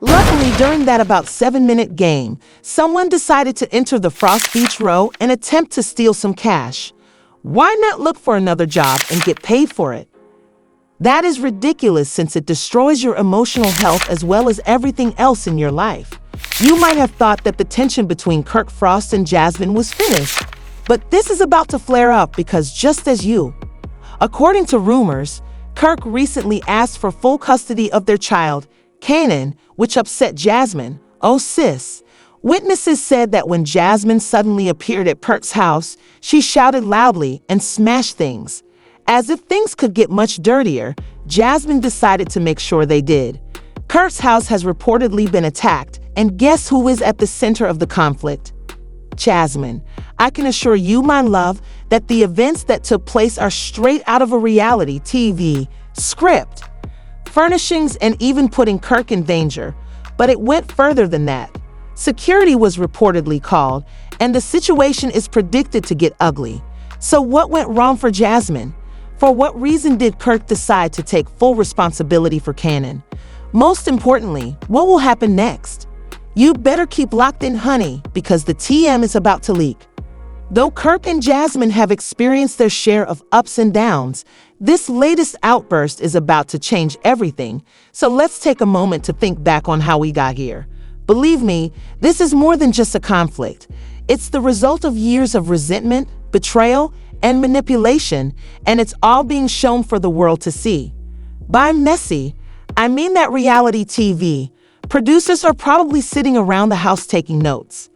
Luckily, during that about 7-minute game, someone decided to enter the Frost Beach row and attempt to steal some cash. Why not look for another job and get paid for it? That is ridiculous since it destroys your emotional health as well as everything else in your life. You might have thought that the tension between Kirk Frost and Jasmine was finished, but this is about to flare up because just as you. According to rumors, Kirk recently asked for full custody of their child, Kanan, which upset Jasmine. Oh sis. Witnesses said that when Jasmine suddenly appeared at Kirk's house, she shouted loudly and smashed things. As if things could get much dirtier, Jasmine decided to make sure they did. Kirk's house has reportedly been attacked, and guess who is at the center of the conflict? Jasmine. I can assure you, my love, that the events that took place are straight out of a reality TV script. Furnishings and even putting Kirk in danger, but it went further than that. Security was reportedly called, and the situation is predicted to get ugly. So what went wrong for Jasmine? For what reason did Kirk decide to take full responsibility for Kanan? Most importantly, what will happen next? You better keep locked in, honey, because the TM is about to leak. Though Kirk and Jasmine have experienced their share of ups and downs, this latest outburst is about to change everything, so let's take a moment to think back on how we got here. Believe me, this is more than just a conflict. It's the result of years of resentment, betrayal, and manipulation, and it's all being shown for the world to see. By messy, I mean that reality TV. Producers are probably sitting around the house taking notes.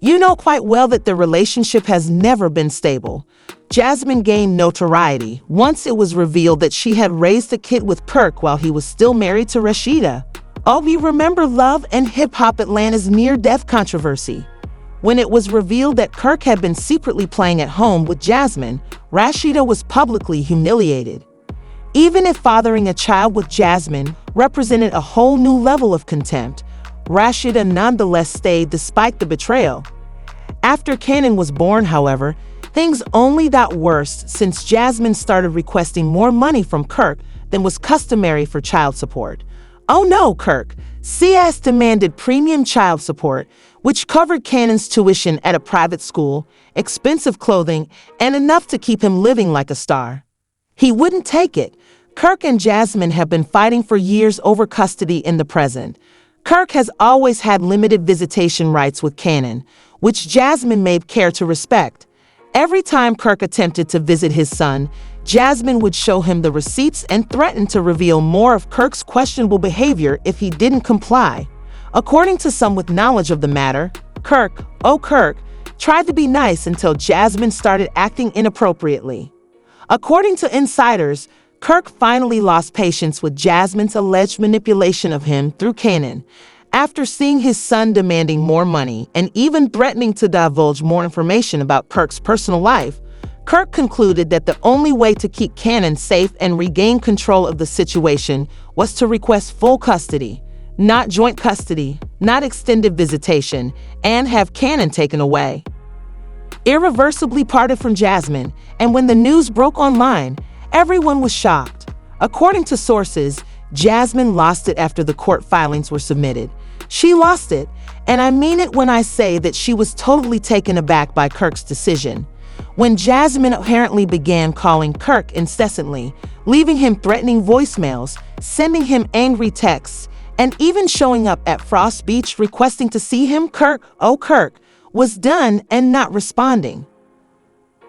You know quite well that the relationship has never been stable. Jasmine gained notoriety once it was revealed that she had raised a kid with Kirk while he was still married to Rashida. Oh, you remember Love and Hip Hop Atlanta's near-death controversy? When it was revealed that Kirk had been secretly playing at home with Jasmine, Rashida was publicly humiliated. Even if fathering a child with Jasmine represented a whole new level of contempt, Rashida nonetheless stayed despite the betrayal. After Kanan was born, however, things only got worse since Jasmine started requesting more money from Kirk than was customary for child support. Oh no, Kirk! CS demanded premium child support, which covered Kanan's tuition at a private school, expensive clothing, and enough to keep him living like a star. He wouldn't take it. Kirk and Jasmine have been fighting for years over custody in the present. Kirk has always had limited visitation rights with Kanan, which Jasmine made care to respect. Every time Kirk attempted to visit his son, Jasmine would show him the receipts and threaten to reveal more of Kirk's questionable behavior if he didn't comply. According to some with knowledge of the matter, Kirk tried to be nice until Jasmine started acting inappropriately. According to insiders, Kirk finally lost patience with Jasmine's alleged manipulation of him through Kanan. After seeing his son demanding more money and even threatening to divulge more information about Kirk's personal life, Kirk concluded that the only way to keep Kanan safe and regain control of the situation was to request full custody, not joint custody, not extended visitation, and have Kanan taken away. Irreversibly parted from Jasmine, and when the news broke online, everyone was shocked. According to sources, Jasmine lost it after the court filings were submitted. She lost it, and I mean it when I say that she was totally taken aback by Kirk's decision. When Jasmine apparently began calling Kirk incessantly, leaving him threatening voicemails, sending him angry texts, and even showing up at Frost Beach requesting to see him, Kirk was done and not responding.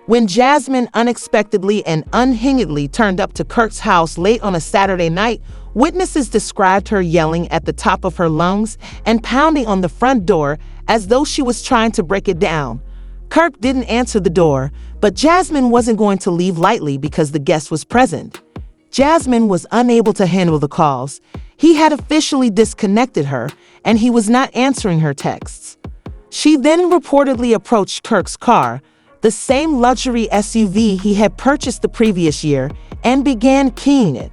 When Jasmine unexpectedly and unhingedly turned up to Kirk's house late on a Saturday night, witnesses described her yelling at the top of her lungs and pounding on the front door as though she was trying to break it down. Kirk didn't answer the door, but Jasmine wasn't going to leave lightly because the guest was present. Jasmine was unable to handle the calls. He had officially disconnected her, and he was not answering her texts. She then reportedly approached Kirk's car, the same luxury SUV he had purchased the previous year, and began keying it.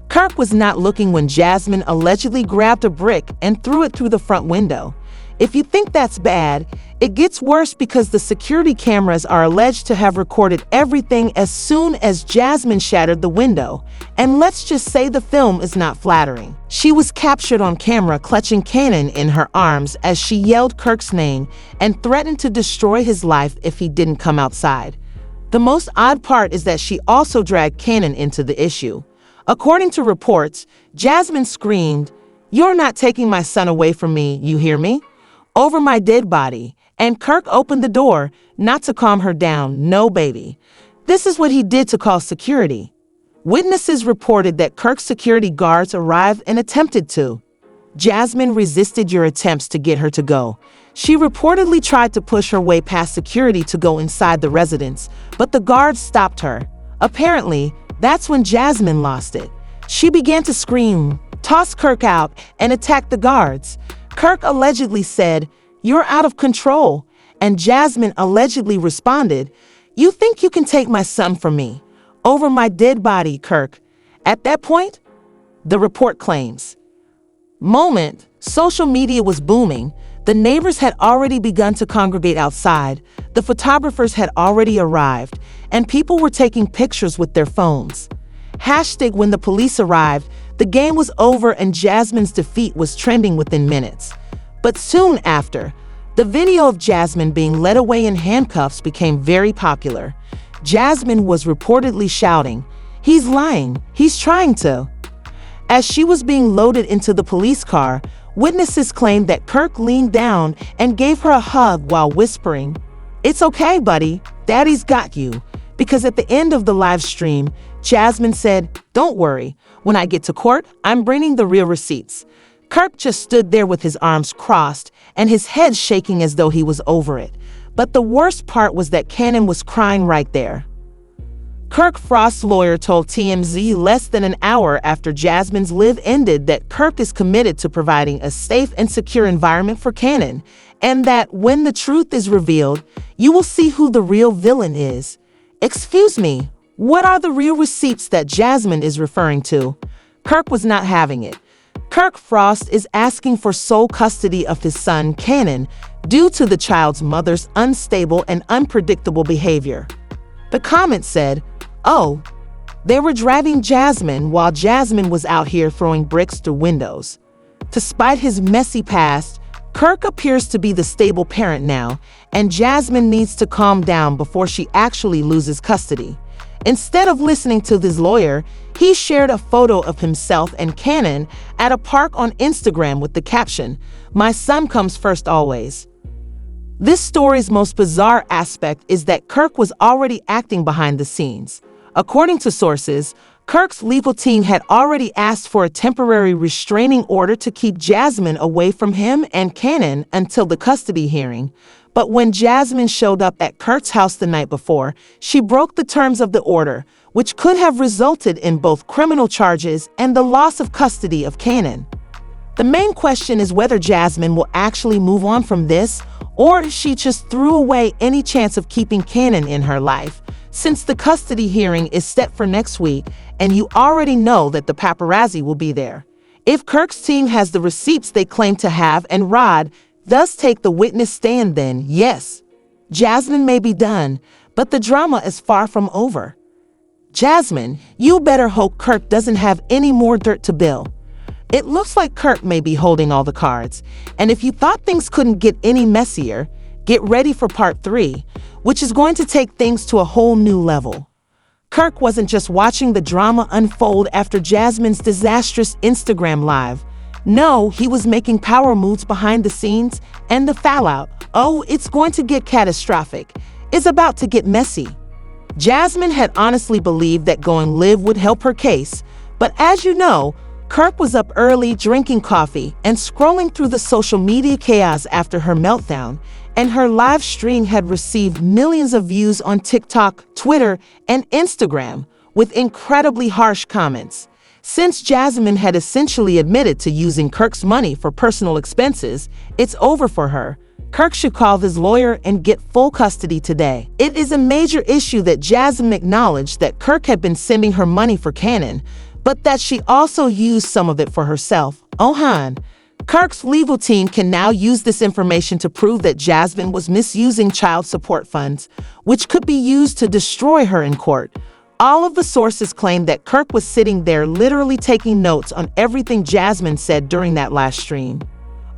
Kirk was not looking when Jasmine allegedly grabbed a brick and threw it through the front window. If you think that's bad, it gets worse because the security cameras are alleged to have recorded everything as soon as Jasmine shattered the window. And let's just say the film is not flattering. She was captured on camera clutching Cannon in her arms as she yelled Kirk's name and threatened to destroy his life if he didn't come outside. The most odd part is that she also dragged Cannon into the issue. According to reports, Jasmine screamed, "You're not taking my son away from me, you hear me?" over my dead body, and Kirk opened the door, not to calm her down, no baby. This is what he did to call security. Witnesses reported that Kirk's security guards arrived and attempted to. Jasmine resisted your attempts to get her to go. She reportedly tried to push her way past security to go inside the residence, but the guards stopped her. Apparently, that's when Jasmine lost it. She began to scream, toss Kirk out, and attack the guards. Kirk allegedly said, "You're out of control," and Jasmine allegedly responded, "You think you can take my son from me? Over my dead body, Kirk." At that point, the report claims, social media was booming. The neighbors had already begun to congregate outside, the photographers had already arrived, and people were taking pictures with their phones. Hashtag when the police arrived, the game was over and Jasmine's defeat was trending within minutes. But soon after, the video of Jasmine being led away in handcuffs became very popular. Jasmine was reportedly shouting, "He's lying, he's trying to." As she was being loaded into the police car, witnesses claimed that Kirk leaned down and gave her a hug while whispering, "It's okay, buddy, Daddy's got you." Because at the end of the live stream, Jasmine said, "Don't worry, when I get to court, I'm bringing the real receipts." Kirk just stood there with his arms crossed and his head shaking as though he was over it. But the worst part was that Cannon was crying right there. Kirk Frost's lawyer told TMZ less than an hour after Jasmine's live ended that Kirk is committed to providing a safe and secure environment for Cannon, and that when the truth is revealed, you will see who the real villain is. Excuse me, what are the real receipts that Jasmine is referring to? Kirk was not having it. Kirk Frost is asking for sole custody of his son, Cannon, due to the child's mother's unstable and unpredictable behavior. The comment said, "Oh, they were driving Jasmine while Jasmine was out here throwing bricks through windows." Despite his messy past, Kirk appears to be the stable parent now, and Jasmine needs to calm down before she actually loses custody. Instead of listening to his lawyer, he shared a photo of himself and Cannon at a park on Instagram with the caption, "My son comes first always." This story's most bizarre aspect is that Kirk was already acting behind the scenes. According to sources, Kirk's legal team had already asked for a temporary restraining order to keep Jasmine away from him and Cannon until the custody hearing. But when Jasmine showed up at Kirk's house the night before, she broke the terms of the order, which could have resulted in both criminal charges and the loss of custody of Cannon. The main question is whether Jasmine will actually move on from this, or if she just threw away any chance of keeping Cannon in her life. Since the custody hearing is set for next week, and you already know that the paparazzi will be there. If Kirk's team has the receipts they claim to have and Rod does take the witness stand, then yes, Jasmine may be done, but the drama is far from over. Jasmine, you better hope Kirk doesn't have any more dirt to bill. It looks like Kirk may be holding all the cards, and if you thought things couldn't get any messier, get ready for part 3, which is going to take things to a whole new level. Kirk wasn't just watching the drama unfold after Jasmine's disastrous Instagram live. No, he was making power moves behind the scenes, and the fallout, oh, it's going to get catastrophic, is about to get messy. Jasmine had honestly believed that going live would help her case, but as you know, Kirk was up early drinking coffee and scrolling through the social media chaos after her meltdown, and her live stream had received millions of views on TikTok, Twitter, and Instagram, with incredibly harsh comments. Since Jasmine had essentially admitted to using Kirk's money for personal expenses, it's over for her. Kirk should call his lawyer and get full custody today. It is a major issue that Jasmine acknowledged that Kirk had been sending her money for Cannon, but that she also used some of it for herself. Oh, hon, Kirk's legal team can now use this information to prove that Jasmine was misusing child support funds, which could be used to destroy her in court. All of the sources claim that Kirk was sitting there literally taking notes on everything Jasmine said during that last stream.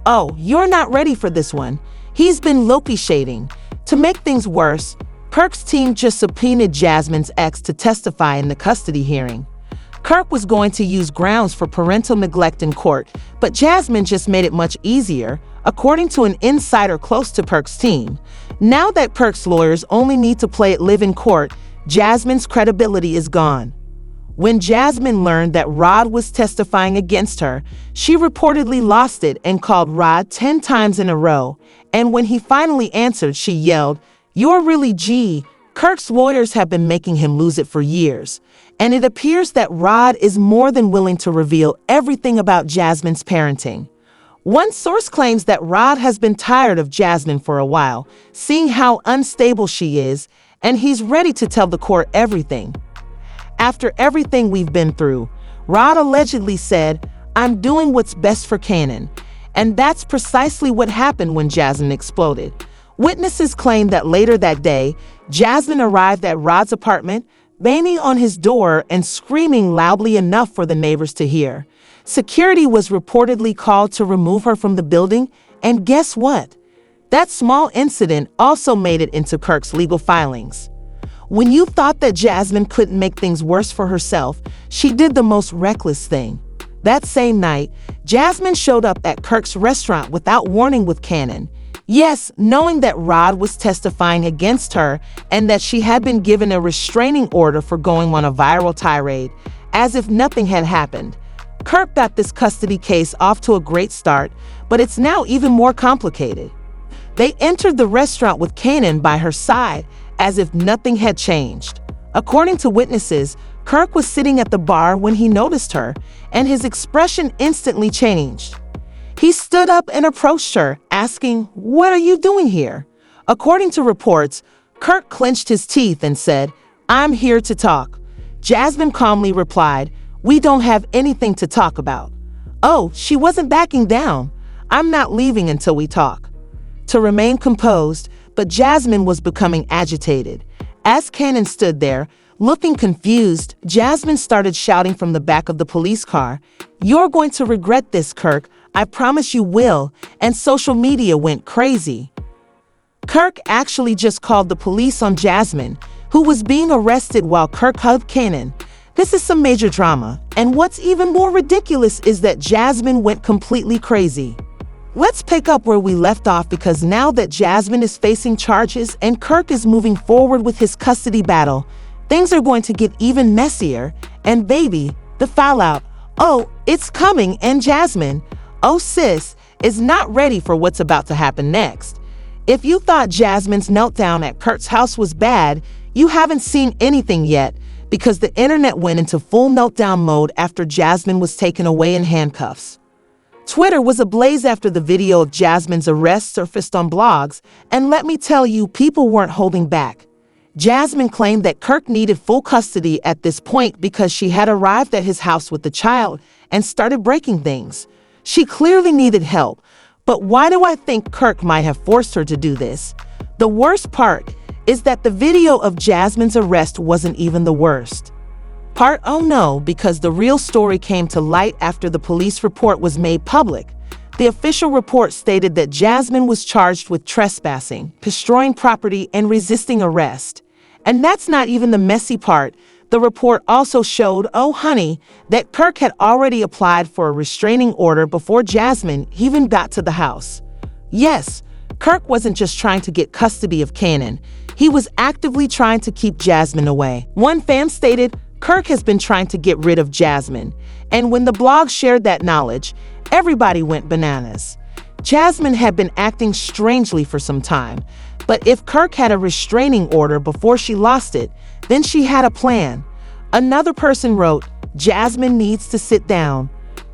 Oh, you're not ready for this one. He's been Loki shading. To make things worse, Kirk's team just subpoenaed Jasmine's ex to testify in the custody hearing. Kirk was going to use grounds for parental neglect in court, but Jasmine just made it much easier, according to an insider close to Kirk's team. Now that Kirk's lawyers only need to play it live in court, Jasmine's credibility is gone. When Jasmine learned that Rod was testifying against her, she reportedly lost it and called Rod 10 times in a row, and when he finally answered, she yelled, "You're really G." Kirk's lawyers have been making him lose it for years, and it appears that Rod is more than willing to reveal everything about Jasmine's parenting. One source claims that Rod has been tired of Jasmine for a while, seeing how unstable she is, and he's ready to tell the court everything. After everything we've been through, Rod allegedly said, "I'm doing what's best for Cannon," and that's precisely what happened when Jasmine exploded. Witnesses claim that later that day, Jasmine arrived at Rod's apartment, banging on his door and screaming loudly enough for the neighbors to hear. Security was reportedly called to remove her from the building, and guess what? That small incident also made it into Kirk's legal filings. When you thought that Jasmine couldn't make things worse for herself, she did the most reckless thing. That same night, Jasmine showed up at Kirk's restaurant without warning with Cannon. Yes, knowing that Rod was testifying against her and that she had been given a restraining order for going on a viral tirade, as if nothing had happened. Kirk got this custody case off to a great start, but it's now even more complicated. They entered the restaurant with Cannon by her side, as if nothing had changed. According to witnesses, Kirk was sitting at the bar when he noticed her, and his expression instantly changed. He stood up and approached her, asking, "What are you doing here?" According to reports, Kirk clenched his teeth and said, "I'm here to talk." Jasmine calmly replied, "We don't have anything to talk about." Oh, she wasn't backing down. "I'm not leaving until we talk." To remain composed, but Jasmine was becoming agitated. As Cannon stood there, looking confused, Jasmine started shouting from the back of the police car, "You're going to regret this, Kirk. I promise you will," and social media went crazy. Kirk actually just called the police on Jasmine, who was being arrested while Kirk hugged Cannon. This is some major drama, and what's even more ridiculous is that Jasmine went completely crazy. Let's pick up where we left off, because now that Jasmine is facing charges and Kirk is moving forward with his custody battle, things are going to get even messier, and baby, the fallout, oh, it's coming, and Jasmine, oh sis, is not ready for what's about to happen next. If you thought Jasmine's meltdown at Kirk's house was bad, you haven't seen anything yet, because the internet went into full meltdown mode after Jasmine was taken away in handcuffs. Twitter was ablaze after the video of Jasmine's arrest surfaced on blogs, and let me tell you, people weren't holding back. Jasmine claimed that Kirk needed full custody at this point because she had arrived at his house with the child and started breaking things. She clearly needed help, but why do I think Kirk might have forced her to do this? The worst part is that the video of Jasmine's arrest wasn't even the worst part. Oh no, because the real story came to light after the police report was made public. The official report stated that Jasmine was charged with trespassing, destroying property, and resisting arrest. And that's not even the messy part. The report also showed, oh honey, that Kirk had already applied for a restraining order before Jasmine even got to the house. Yes, Kirk wasn't just trying to get custody of Cannon. He was actively trying to keep Jasmine away. One fan stated, Kirk has been trying to get rid of Jasmine. And when the blog shared that knowledge, everybody went bananas. Jasmine had been acting strangely for some time, but if Kirk had a restraining order before she lost it, then she had a plan. Another person wrote, Jasmine needs to sit down.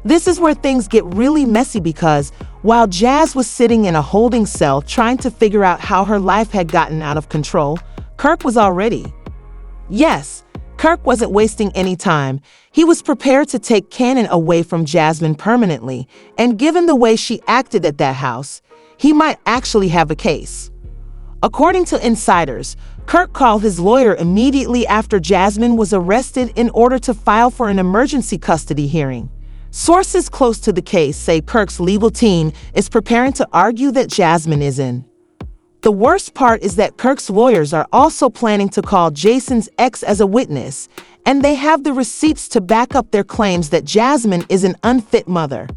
This is where things get really messy, because while Jazz was sitting in a holding cell trying to figure out how her life had gotten out of control, Kirk was already. Yes, Kirk wasn't wasting any time. He was prepared to take Cannon away from Jasmine permanently, and given the way she acted at that house, he might actually have a case. According to insiders, Kirk called his lawyer immediately after Jasmine was arrested in order to file for an emergency custody hearing. Sources close to the case say Kirk's legal team is preparing to argue that Jasmine is in. The worst part is that Kirk's lawyers are also planning to call Jason's ex as a witness, and they have the receipts to back up their claims that Jasmine is an unfit mother.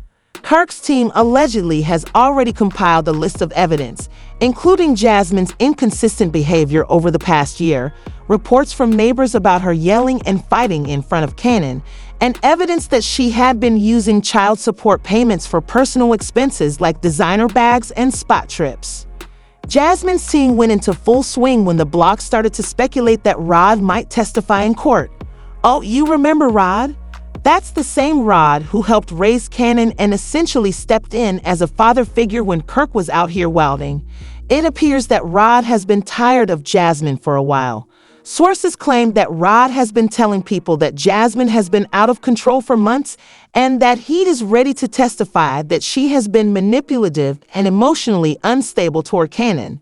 Kirk's team allegedly has already compiled a list of evidence, including Jasmine's inconsistent behavior over the past year, reports from neighbors about her yelling and fighting in front of Cannon, and evidence that she had been using child support payments for personal expenses like designer bags and spot trips. Jasmine's team went into full swing when the block started to speculate that Rod might testify in court. Oh, you remember Rod? That's the same Rod who helped raise Cannon and essentially stepped in as a father figure when Kirk was out here wilding. It appears that Rod has been tired of Jasmine for a while. Sources claim that Rod has been telling people that Jasmine has been out of control for months and that he is ready to testify that she has been manipulative and emotionally unstable toward Cannon.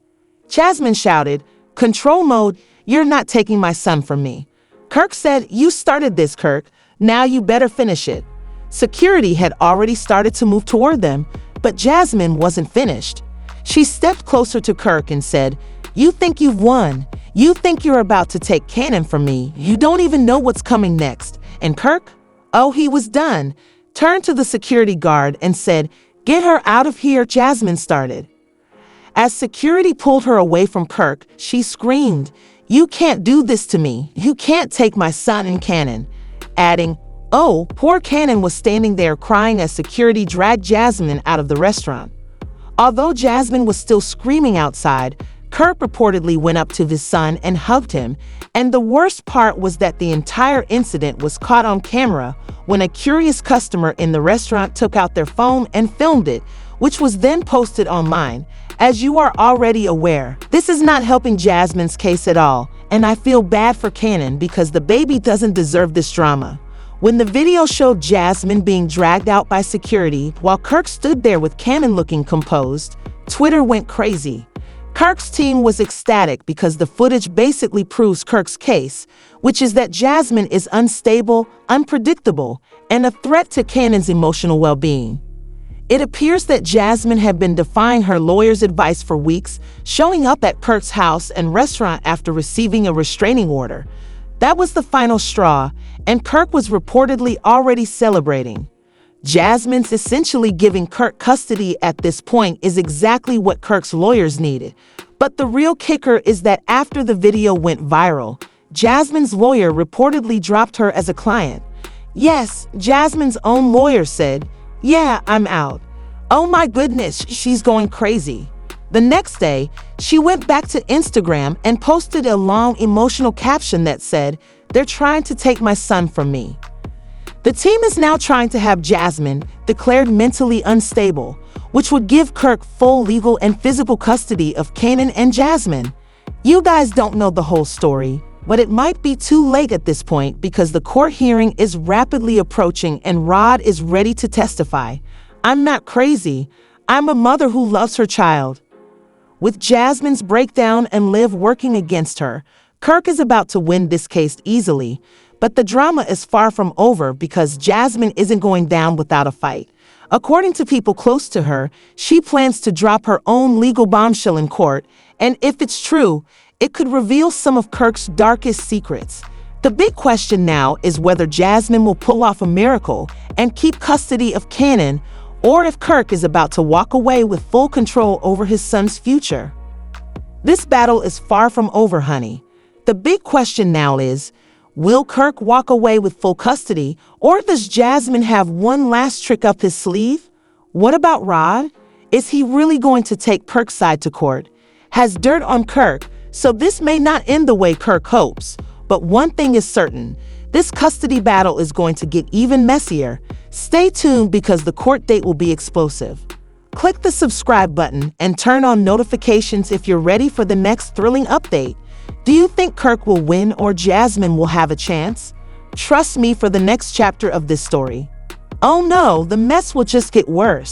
Jasmine shouted, "Control mode, you're not taking my son from me." Kirk said, "You started this, Kirk. Now you better finish it." Security had already started to move toward them, but Jasmine wasn't finished. She stepped closer to Kirk and said, "You think you've won. You think you're about to take Cannon from me. You don't even know what's coming next." And Kirk? Oh, he was done. Turned to the security guard and said, "Get her out of here," Jasmine started. As security pulled her away from Kirk, she screamed, "You can't do this to me. You can't take my son and Cannon," adding, "Oh, poor Cannon," was standing there crying as security dragged Jasmine out of the restaurant. Although Jasmine was still screaming outside, Kirk reportedly went up to his son and hugged him, and the worst part was that the entire incident was caught on camera when a curious customer in the restaurant took out their phone and filmed it, which was then posted online. As you are already aware, this is not helping Jasmine's case at all, and I feel bad for Cannon because the baby doesn't deserve this drama. When the video showed Jasmine being dragged out by security while Kirk stood there with Cannon looking composed, Twitter went crazy. Kirk's team was ecstatic because the footage basically proves Kirk's case, which is that Jasmine is unstable, unpredictable, and a threat to Cannon's emotional well-being. It appears that Jasmine had been defying her lawyer's advice for weeks, showing up at Kirk's house and restaurant after receiving a restraining order. That was the final straw, and Kirk was reportedly already celebrating. Jasmine's essentially giving Kirk custody at this point is exactly what Kirk's lawyers needed. But the real kicker is that after the video went viral, Jasmine's lawyer reportedly dropped her as a client. Yes, Jasmine's own lawyer said, "Yeah, I'm out." Oh my goodness, she's going crazy. The next day, she went back to Instagram and posted a long emotional caption that said, "They're trying to take my son from me." The team is now trying to have Jasmine declared mentally unstable, which would give Kirk full legal and physical custody of Cannon and Jasmine. You guys don't know the whole story, but it might be too late at this point because the court hearing is rapidly approaching and Rod is ready to testify. I'm not crazy. I'm a mother who loves her child. With Jasmine's breakdown and Liv working against her, Kirk is about to win this case easily. But the drama is far from over because Jasmine isn't going down without a fight. According to people close to her, she plans to drop her own legal bombshell in court, and if it's true, it could reveal some of Kirk's darkest secrets. The big question now is whether Jasmine will pull off a miracle and keep custody of Cannon, or if Kirk is about to walk away with full control over his son's future. This battle is far from over, honey. The big question now is, will Kirk walk away with full custody, or does Jasmine have one last trick up his sleeve? What about Rod? Is he really going to take Kirk's side to court? Has dirt on Kirk, so this may not end the way Kirk hopes. But one thing is certain, this custody battle is going to get even messier. Stay tuned because the court date will be explosive. Click the subscribe button and turn on notifications if you're ready for the next thrilling update. Do you think Kirk will win or Jasmine will have a chance? Trust me for the next chapter of this story. Oh no, the mess will just get worse.